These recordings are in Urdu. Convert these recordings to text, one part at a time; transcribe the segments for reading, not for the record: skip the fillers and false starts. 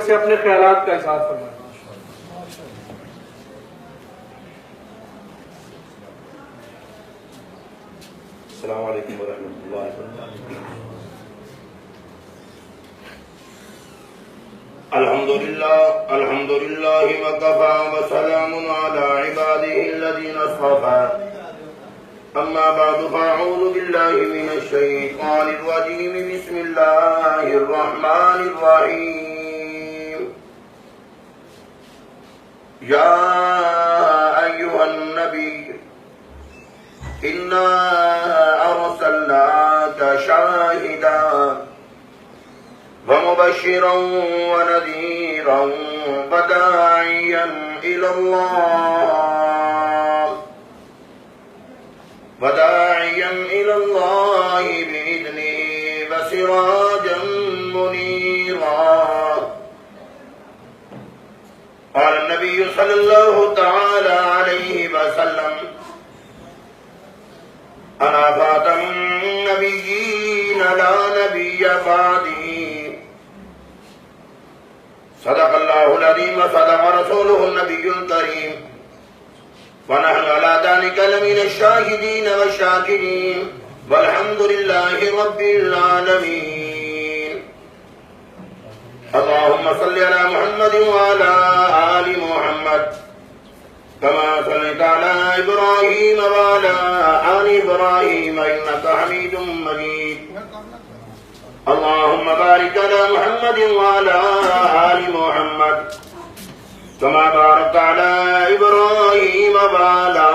سے اپنے خیالات کا اظہار فرمائیں۔ السلام علیکم ورحمۃ اللہ وبرکاتہ۔ الحمد للہ وکفی وسلام علی عبادہ الذین اصطفی، اما بعد فاعوذ باللہ من الشیطان الرجیم، بسم اللہ الرحمن الرحیم۔ یا ایھا النبی انا ارسلناک شاہدا ومبشرا ونذيرا وداعيا إلى الله بإذنه وسراجا منيرا۔ قال النبي صلى الله تعالى عليه وسلم: أنا خاتم النبيين لا نبي بعدي۔ صدق الله العظيم وصدق رسوله النبي الكريم، ونحن على ذلك لمن الشاهدين والشاكرين، والحمد لله رب العالمين۔ اللهم صل على محمد وعلى آل محمد كما صليت على إبراهيم وعلى آل إبراهيم إنك حميد مجيد۔ اللهم بارك على محمد وعلى آل محمد كما باركت على إبراهيم وعلى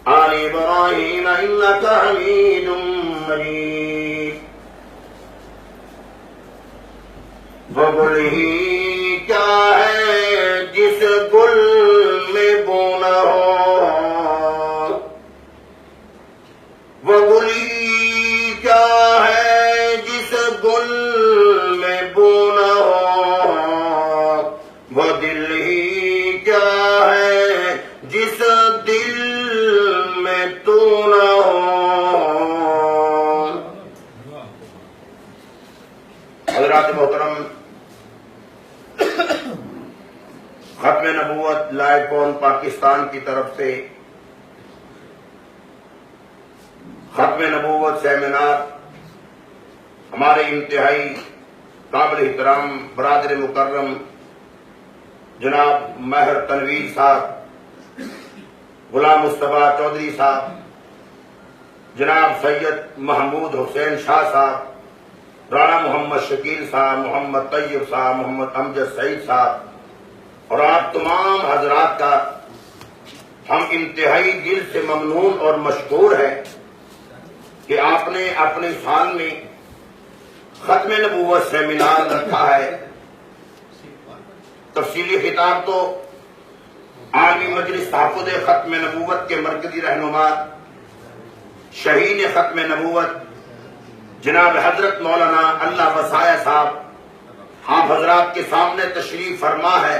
آل إبراهيم إنك حميد مجيد۔ وہ گل ہی کیا ہے جس گل میں بو نہ ہو، وہ گل ہی کیا ہے جس گل میں بو نہ ہو، وہ دل ہی کیا ہے جس دل میں تو نہ ہو۔ حضرات محترم، ختم نبوت لائیو کون پاکستان کی طرف سے ختم نبوت سیمینار ہمارے انتہائی قابل احترام برادر مکرم جناب ماہر تنویر صاحب، غلام مصطفیٰ چودھری صاحب، جناب سید محمود حسین شاہ صاحب، رانا محمد شکیل صاحب، محمد طیب صاحب، محمد امجد سعید صاحب اور آپ تمام حضرات کا ہم انتہائی دل سے ممنون اور مشکور ہیں کہ آپ نے اپنے سال میں ختم نبوت سیمینار رکھا ہے۔ تفصیلی خطاب تو عالمی مجلس تحفظ ختم نبوت کے مرکزی رہنما شہین ختم نبوت جناب حضرت مولانا اللہ وسایہ صاحب آپ حضرات کے سامنے تشریف فرما ہے۔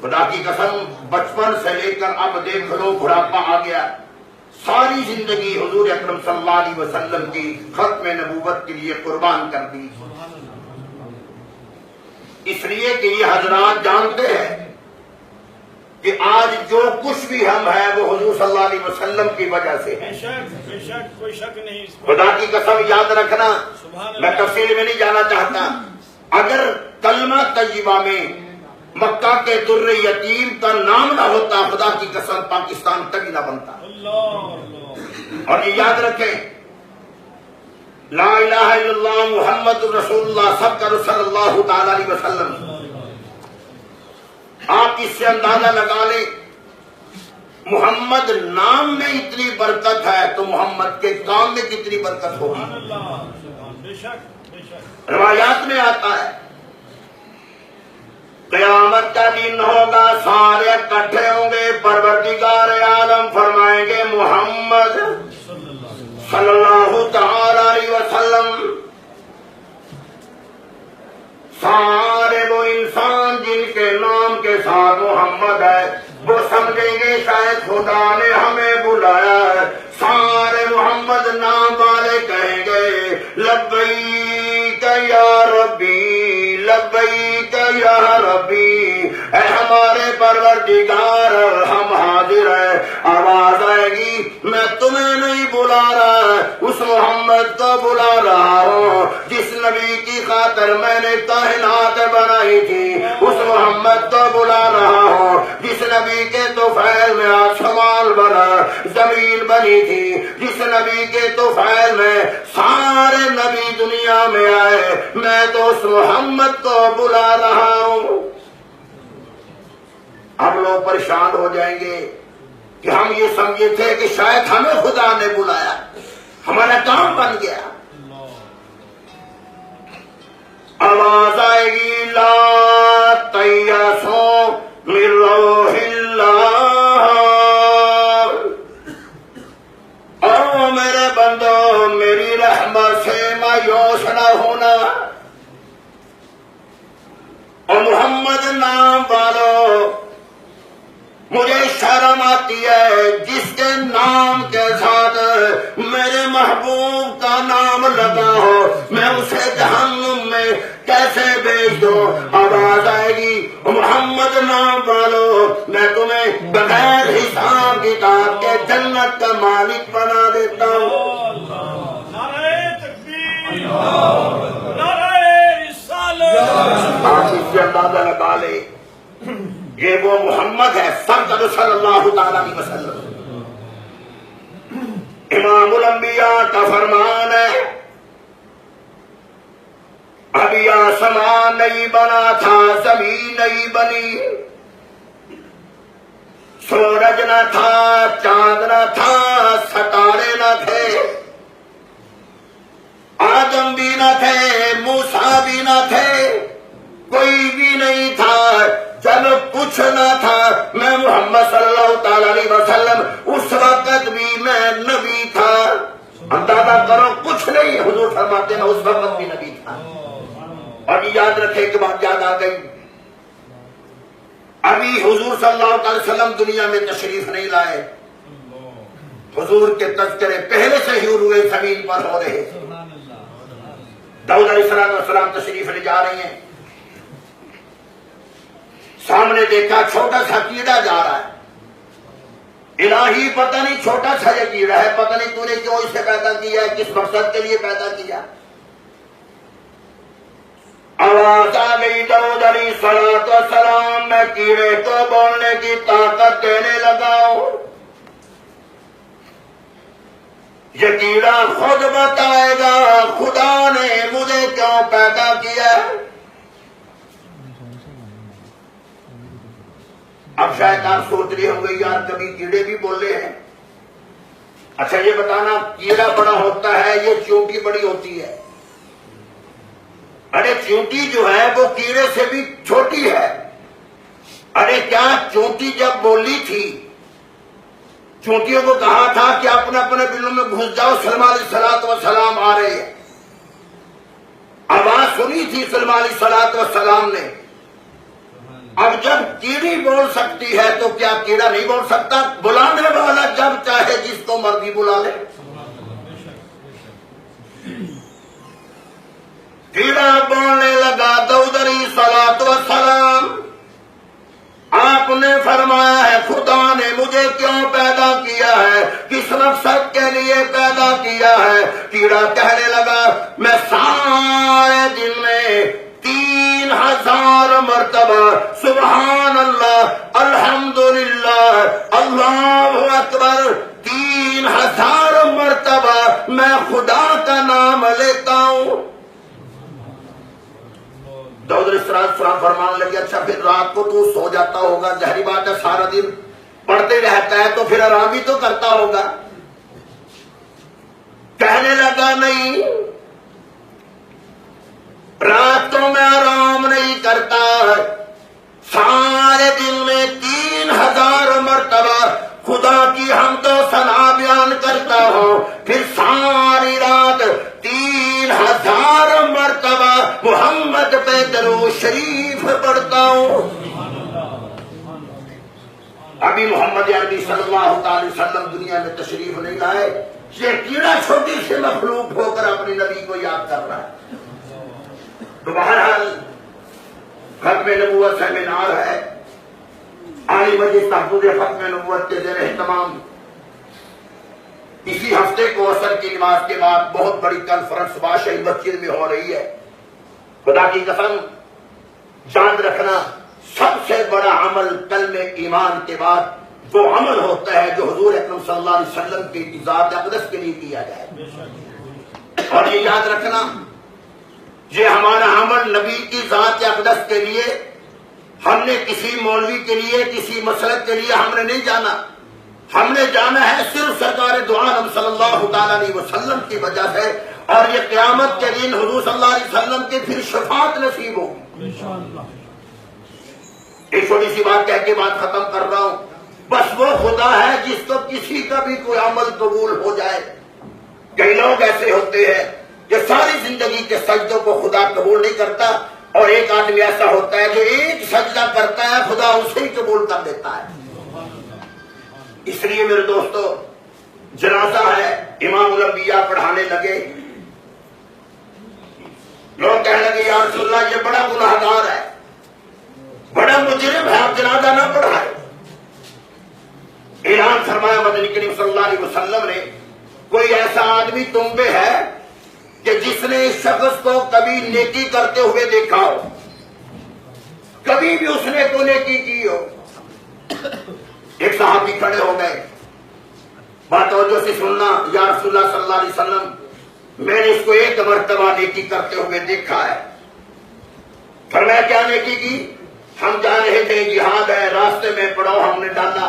خدا کی قسم بچپن سے لے کر اب دیکھ لو بڑھاپا آ گیا، ساری زندگی حضور اکرم صلی اللہ علیہ وسلم کی ختم نبوت کے لیے قربان کر دی، اس لیے کہ یہ حضرات جانتے ہیں کہ آج جو کچھ بھی ہم ہیں وہ حضور صلی اللہ علیہ وسلم کی وجہ سے ہے۔ خدا کی قسم یاد رکھنا، میں تفصیل میں نہیں جانا چاہتا، اگر کلمہ طیبہ میں مکہ کے در یتیم کا نام نہ ہوتا خدا کی قسم پاکستان کبھی نہ بنتا۔ اور یہ یاد رکھیں، لا الہ الا اللہ محمد رسول اللہ سب کا صلی اللہ تعالی علیہ وسلم، آپ اس سے اندازہ لگا لیں محمد نام میں اتنی برکت ہے تو محمد کے کام میں کتنی برکت ہوگی۔ روایات میں آتا ہے قیامت کا دن ہوگا، سارے اکٹھے ہوں گے، پروردگار عالم فرمائیں گے محمد صلی اللہ تعالی علیہ وسلم، سارے وہ انسان جن کے نام کے ساتھ محمد ہے وہ سمجھیں گے شاید خدا نے ہمیں بلایا ہے، سارے محمد نام والے کہیں گے لبیک یا ربی لبیک یا ربی، اے ہمارے پروردگار ہم حاضر ہیں۔ آواز آئے گی میں تمہیں نہیں بلا رہا، اس محمد کو بلا رہا ہوں جس نبی کی خاطر میں نے کائنات بنائی تھی، اس محمد کو بلا رہا ہوں جس نبی کے طفیل میں آسمان بنا، زمین بنی تھی، جس نبی کے طفیل میں سارے نبی دنیا میں آئے، میں تو اس محمد کو بلا رہا ہوں۔ اب لوگ پریشان ہو جائیں گے کہ ہم یہ سمجھے تھے کہ شاید ہمیں خدا نے بلایا، ہمارا کام بن گیا۔ آواز آئے گی لا تیأسوا من روح اللہ، او میرے بندو میری رحمت سے مایوس نہ ہونا۔ اور محمد نام والو، مجھے شرم آتی ہے جس کے نام کے ساتھ میرے محبوب کا نام لگا ہو، میں اسے جہنم میں کیسے بھیج دوں۔ آواز آئے گی محمد نام والو، میں تمہیں بغیر حساب کتاب کے جنت کا مالک بنا دیتا ہوں۔ نعرہ تکبیر، نعرہ رسالت۔ آپ اس سے اندازہ لگا لے یہ وہ محمد ہے سرکار صلی اللہ تعالیٰ علیہ وسلم۔ امام الانبیاء کا فرمان ہے ابھی آسمان نہیں بنا تھا، زمین نہیں بنی، سورج نہ تھا، چاند نہ تھا، ستارے نہ تھے، آدم بھی نہ تھے، موسیٰ بھی نہ تھے، کوئی بھی نہیں تھا۔ جب کچھ نہ تھا میں محمد صلی اللہ تعالی علیہ وسلم اس وقت بھی میں نبی تھا۔ اندازہ کرو کچھ نہیں، حضور فرماتے ہیں اس وقت بھی نبی تھا۔ اور یاد رکھے ایک بات یاد آ گئی، ابھی حضور صلی اللہ علیہ وسلم دنیا میں تشریف نہیں لائے، حضور کے تذکرے پہلے سے ہی ہوئے زمین پر ہو رہے۔ داؤد علیہ السلام تشریف لے جا رہے ہیں، سامنے دیکھا چھوٹا سا کیڑا جا رہا ہے۔ الہی پتہ نہیں چھوٹا سا یہ کیڑا ہے، پتہ نہیں تو نے کیوں اسے پیدا کیا ہے، کس مقصد کے لیے پیدا کیا۔ آواز آ گئی داؤد علیہ السلام، میں کیڑے کو بولنے کی طاقت دینے لگا ہوں، یہ کیڑا خود بتائے گا خدا نے مجھے کیوں پیدا کیا۔ اب شاید آپ سوچ رہے ہوں گے یار کبھی کیڑے بھی بول رہے ہیں، اچھا یہ بتانا کیڑا بڑا ہوتا ہے یہ چیونٹی بڑی ہوتی ہے؟ ارے چیونٹی جو ہے وہ کیڑے سے بھی چھوٹی ہے۔ ارے کیا چیونٹی جب بولی تھی، چیونٹیوں کو کہا تھا کہ اپنے اپنے بلوں میں گھس جاؤ، سلیمان علیہ السلام آ رہے ہیں، آواز سنی تھی سلیمان علیہ السلام نے۔ اب جب کیڑی بول سکتی ہے تو کیا کیڑا نہیں بول سکتا؟ بلانے والا جب چاہے جس کو مرضی بلا لے۔ کیڑا بولنے لگا داؤد علیہ السلام، آپ نے فرمایا ہے خدا نے مجھے کیوں پیدا کیا ہے، کس مقصد کے لیے پیدا کیا ہے؟ کیڑا کہنے لگا میں سارے دن میں 3000 مرتبہ سبحان اللہ، الحمدللہ، اللہ اکبر، 3000 مرتبہ میں خدا کا نام لیتا ہوں۔ داؤد علیہ السلام فرمانے لگے اچھا پھر رات کو تو سو جاتا ہوگا، ظاہری بات ہے سارا دن پڑھتے رہتا ہے تو پھر آرام بھی تو کرتا ہوگا۔ کہنے لگا نہیں، رات کو میں آرام نہیں کرتا، سارے دن میں 3000 مرتبہ خدا کی حمد و ثنا بیان کرتا ہوں، پھر ساری رات 3000 مرتبہ محمد پہ درود شریف پڑھتا ہوں۔ ابھی محمد عربی صلی اللہ تعالی وسلم دنیا میں تشریف نہیں لائے، یہ کیڑا چھوٹی سے مخلوق ہو کر اپنے نبی کو یاد کر رہا ہے۔ تو بہرحال ختم نبوت سیمینار ہے، عالی مجلس تحفظ ختم نبوت کے زیر اہتمام اسی ہفتے کو عصر کی نماز کے بعد بہت بڑی کانفرنس بادشاہی مسجد میں ہو رہی ہے۔ خدا کی قسم یاد رکھنا، سب سے بڑا عمل کلمہ ایمان کے بعد وہ عمل ہوتا ہے جو حضور اکرم صلی اللہ علیہ وسلم کی ذات اقدس کے لیے کیا جائے۔ اور یہ یاد رکھنا، یہ ہمارا عمل نبی کی ذات اقدس کے لیے، ہم نے کسی مولوی کے لیے، کسی مسلک کے لیے ہم نے نہیں جانا، ہم نے جانا ہے صرف سرکار دو عالم صلی اللہ تعالی علیہ وسلم کی وجہ سے، اور یہ قیامت کے دن حضور صلی اللہ علیہ وسلم کی پھر شفاعت نصیب ہوگی۔ ایک چھوٹی سی بات کہہ کے بات ختم کر رہا ہوں، بس وہ خدا ہے جس کو کسی کا بھی کوئی عمل قبول ہو جائے۔ کئی لوگ ایسے ہوتے ہیں کہ ساری زندگی کے سجدوں کو خدا قبول نہیں کرتا، اور ایک آدمی ایسا ہوتا ہے جو ایک سجدہ کرتا ہے خدا اسے ہی قبول کر دیتا ہے۔ اس لیے میرے دوستو، جنازہ ہے، امام الانبیاء پڑھانے لگے، لوگ کہنے لگے یا رسول اللہ یہ بڑا گناہگار ہے، بڑا مجرم ہے، آپ جنازہ نہ پڑھائے۔ اعلان فرمایا مدنی کریم صلی اللہ علیہ وسلم نے، کوئی ایسا آدمی تم میں ہے کہ جس نے اس شخص کو کبھی نیکی کرتے ہوئے دیکھا ہو، کبھی بھی اس نے تو نیکی کی ہو؟ ایک صحابی کھڑے ہو گئے، بات توجہ سے سننا، یا رسول اللہ صلی اللہ علیہ وسلم میں نے اس کو ایک مرتبہ نیکی کرتے ہوئے دیکھا ہے۔ فرمایا کیا نیکی کی؟ ہم جا رہے تھے، جہاد ہے، راستے میں پڑاؤ ہم نے ڈالا،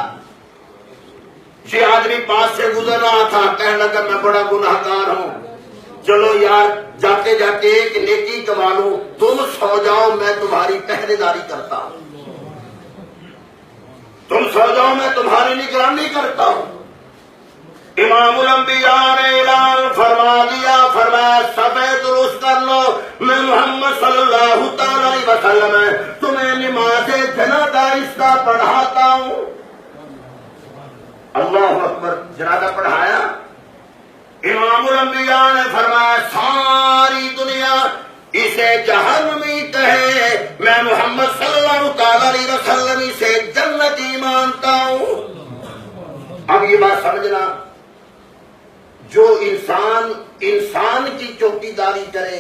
یہ آدمی پاس سے گزر رہا تھا، کہنے لگا میں بڑا گناہگار ہوں، چلو یار جاتے جاتے ایک نیکی کما لوں، تم سو جاؤ میں تمہاری پہرے داری کرتا ہوں، تم سو جاؤ میں تمہاری نگرانی کرتا ہوں۔ امام الانبیاء نے اعلان فرما دیا، فرمایا صفحہ درست کر لو، میں محمد صلی اللہ تعالی علیہ وسلم تمہیں نماز جنازہ آہستہ پڑھاتا ہوں۔ اللہ اکبر، جنازہ پڑھایا۔ امام الانبیاء نے فرمایا ساری دنیا اسے جہنمی کہے، میں محمد صلی اللہ تعالی علیہ وسلم اسے جنتی مانتا ہوں۔ اب یہ بات سمجھنا، جو انسان کی چوکی داری کرے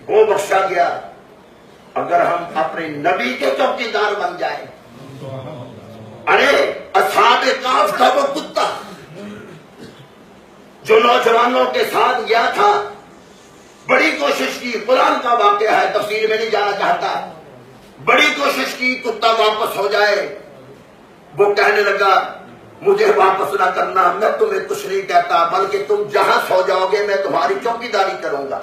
وہ بخشا گیا، اگر ہم اپنے نبی کے چوکی دار بن جائیں۔ ارے اصحاب کہف تھا وہ کتا جو نوجوانوں کے ساتھ گیا تھا، بڑی کوشش کی، قرآن کا واقعہ ہے، تفسیر میں نہیں جانا چاہتا، بڑی کوشش کی کتا واپس ہو جائے، وہ کہنے لگا مجھے واپس نہ کرنا، میں تمہیں کچھ نہیں کہتا، بلکہ تم جہاں سو جاؤ گے میں تمہاری چوکی داری کروں گا۔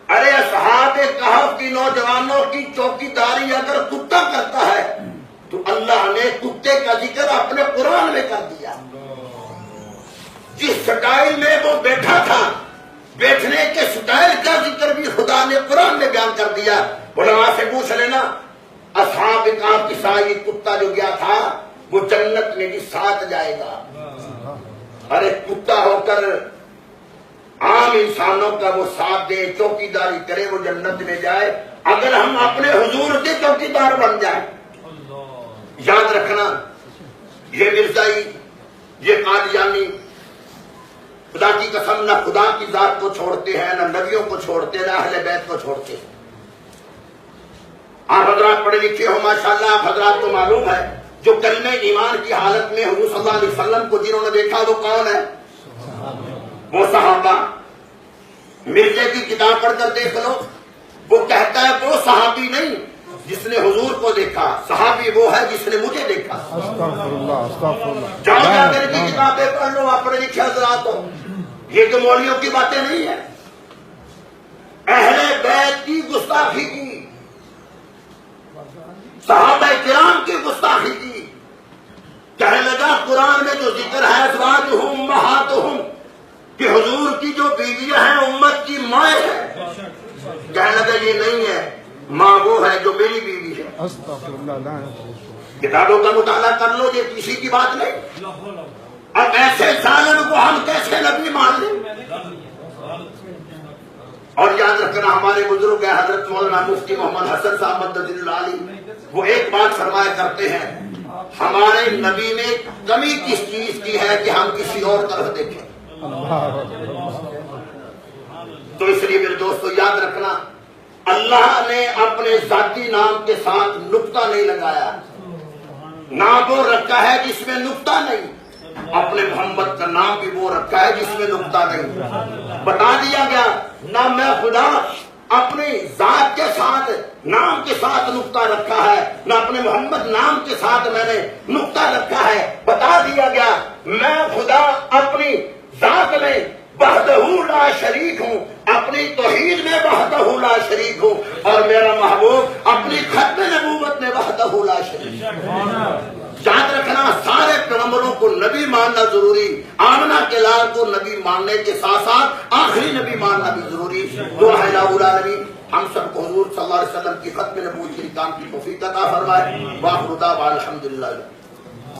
ارے اصحاب کہف کی نوجوانوں کی چوکی داری اگر کتا کرتا ہے تو اللہ نے کتے کا ذکر اپنے قرآن میں کر دیا۔ جس سٹائل میں وہ بیٹھا تھا، بیٹھنے کے سٹائل کا ذکر بھی خدا نے قرآن میں بیان کر دیا۔ علماء سے پوچھ لینا، اصحاب کہف کی ساری کتا جو گیا تھا وہ جنت میں بھی ساتھ جائے گا۔ ارے کتا ہو کر عام انسانوں کا وہ ساتھ دے، چوکی داری کرے، وہ جنت میں جائے، اگر ہم اپنے حضور کے چوکی دار بن جائیں۔ یاد رکھنا، یہ مرزائی، یہ قادیانی خدا کی قسم نہ خدا کی ذات کو چھوڑتے ہیں، نہ نبیوں کو چھوڑتے، نہ اہل بیت کو چھوڑتے۔ آپ حضرات پڑھے لکھے ہو ماشاءاللہ، آپ حضرات کو معلوم ہے جو کلمہ ایمان کی حالت میں حضور صلی اللہ علیہ وسلم کو جنہوں نے دیکھا وہ کون ہے؟ وہ صحابہ۔ مرزے کی کتاب پڑھ کر دیکھ لو، وہ کہتا ہے وہ صحابی نہیں جس نے حضور کو دیکھا، صحابی وہ ہے جس نے مجھے دیکھا۔ جاؤ جا کر کی کتابیں پڑھ لو، آپ پڑھے لکھے حضرات ہو، یہ کہ مولویوں کی باتیں نہیں ہیں۔ اہل بیت کی گستاخی کی، صحابہ کرام کی گستاخی کی، کہنے لگا قرآن میں جو ذکر ہے ازواجہم امہاتہم، کہ حضور کی جو بیویاں ہیں امت کی مائیں ہیں، کہنے لگا یہ نہیں ہے، ماں وہ ہے جو میری بیوی ہے۔ کتابوں کا مطالعہ کر لو، یہ کسی کی بات نہیں۔ اب ایسے ظالم کو ہم کیسے نبی مان لیں؟ اور یاد رکھنا ہمارے بزرگ ہیں حضرت مولانا مفتی محمد حسن صاحب مدد اللہ علی، وہ ایک بات فرمایا کرتے ہیں، ہمارے نبی میں کمی کس چیز کی ہے کہ ہم کسی اور طرف دیکھیں۔ تو اس لیے میرے دوستو یاد رکھنا، اللہ نے اپنے ذاتی نام کے ساتھ نقطہ نہیں لگایا، نام وہ رکھا ہے جس میں نقطہ نہیں، اپنے محمد کا نام بھی وہ رکھا ہے جس میں نقطہ نہیں۔ بتا دیا گیا نہ میں خدا اپنی ذات کے ساتھ نام کے ساتھ نقطہ رکھا ہے، نہ اپنے محمد نام کے ساتھ میں نے نقطہ رکھا ہے۔ بتا دیا گیا میں خدا اپنی ذات میں وحدہ لا شریک ہوں، اپنی توحید میں وحدہ لا شریک ہوں، اور میرا محبوب اپنی ختم نبوت میں وحدہ لا شریک ہوں۔ یاد رکھنا سارے پیغمبروں کو نبی ماننا ضروری، آمنہ کے لال کو نبی ماننے کے ساتھ ساتھ آخری نبی ماننا بھی ضروری۔ دعا ہے الہ العالمین ہم سب کو حضور صلی اللہ علیہ وسلم کی ختم نبوت کی کام کی توفیق عطا فرمائے۔ واخر دعوانا الحمدللہ۔